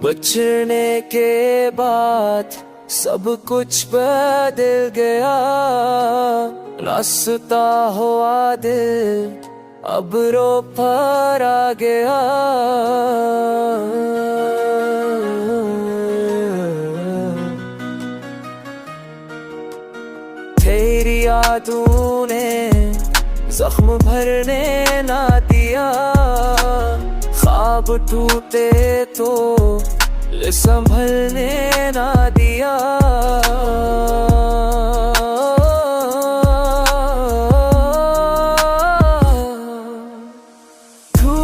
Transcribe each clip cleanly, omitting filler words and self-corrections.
बचने के बाद सब कुछ बदल गया, रास्ता हुआ दिल अब रो पर आ गया। तेरी यादों ने जख्म भरने ना दिया, ख्वाब टूटे तो संभलने ना दिया। तू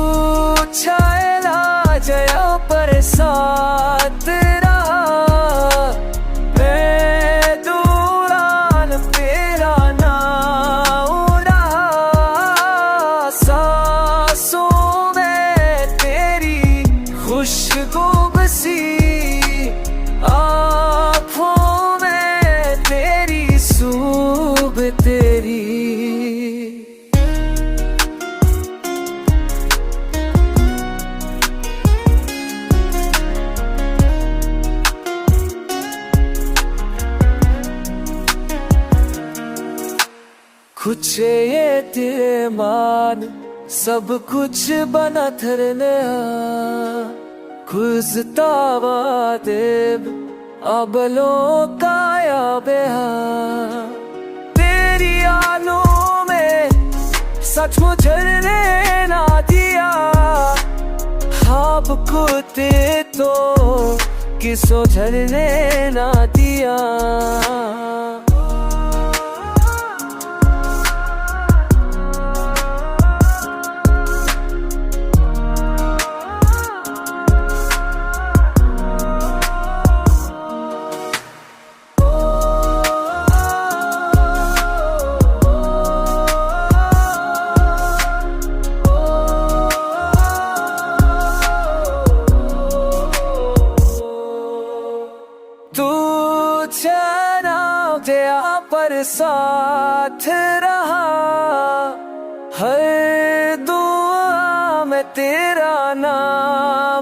चला जया पर साथ रहा, मैं दूरान तेरा ना उड़ा। सांसों में तेरी खुशबू बसी, आँखों में तेरी सूब तेरी। कुछ ये तेरे मान सब कुछ बना थरनया, खुजतावा देव अबलो काया बेहा। तेरी आलों में सच मुझे ना दिया, ख्वाब को ते तो किसो झरने ना दिया। तेरा पर साथ रहा, हर दुआ में तेरा नाम